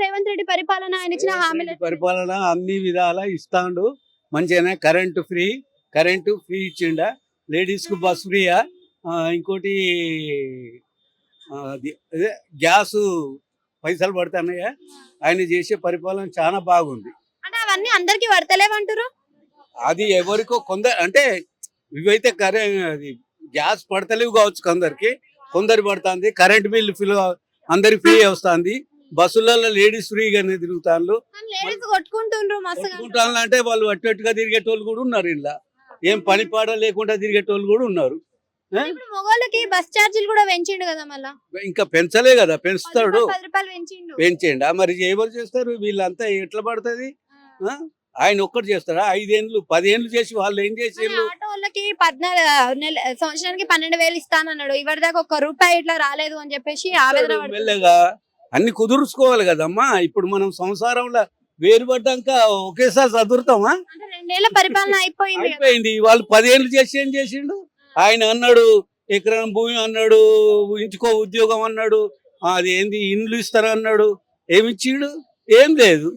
రేవంత్ రెడ్డి పరిపాలన ఆయన ఇచ్చిన హామీలు ఎట్లా? పరిపాలన అన్ని విధాలా ఇస్తాండు మంచిగానే. కరెంటు ఫ్రీ ఇచ్చిండ. లేడీస్ కు బస్ ఫ్రీయా. ఇంకోటి అదే గ్యాస్ పైసలు పడుతున్నాయా. ఆయన చేసే పరిపాలన చాలా బాగుంది. అంటే అవన్నీ అందరికి పడతలేవంటారు. అది ఎవరికో కొందరు అంటే ఇవైతే అది గ్యాస్ పడతలేవు కావచ్చు కొందరికి, కొందరు పడుతుంది. కరెంట్ బిల్ ఫ్రీ అందరికి ఫ్రీ వస్తుంది. బస్సులలో లేడీస్ ఫ్రీగానే తిరుగుతాను. లేడీస్ కొట్టుకుంటుండ్రు మస్తుగా. కొట్టుకుంటాను అంటే వాళ్ళు అట్టుగా తిరిగేటోళ్ళు కూడా ఉన్నారు. ఇలా ఏం పని పాట లేకుండా తిరిగేటోళ్ళు కూడా ఉన్నారు. ఇప్పుడు మగవాళ్ళకి బస్ ఛార్జీలు కూడా పెంచిండు కదా మళ్ళా. ఇంకా పెంచలే కదా, పెంచుతాడు. 10 రూపాయలు పెంచిండు. పెంచేయండి. మరి ఎవరు చేస్తారు? వీళ్ళంతా ఎట్లా పడుతుంది? ఆయన ఒక్కటి చేస్తాడా? 5 ఏళ్ళు 10 ఏళ్ళు చేసి వాళ్ళు ఏం చేసేళ్ళు? ఆటో వాళ్ళకి 14 సంవత్సరానికి 12,000 ఇస్తానన్నాడు. ఇవరిదాకా 1 రూపాయి ఇట్లా రాలేదు అని చెప్పేసి ఆవేదన పడుతున్నారు. మెల్లగా అన్ని కుదుర్చుకోవాలి కదమ్మా. ఇప్పుడు మనం సంసారంలో వేరుపడ్డాక ఒకేసారి చదువుతామా? అంటే 2 ఏళ్ల పరిపాలన అయిపోయింది కదా. అయిపోయింది. వాళ్ళు 10 ఏళ్ళు చేసి ఏం చేసిండు? ఆయన అన్నాడు ఎకరం భూమి అన్నాడు, ఇంచుకో ఉద్యోగం అన్నాడు, అది ఏంది ఇండ్లు ఇస్తారన్నాడు. ఏమిచ్చిండు? ఏం లేదు.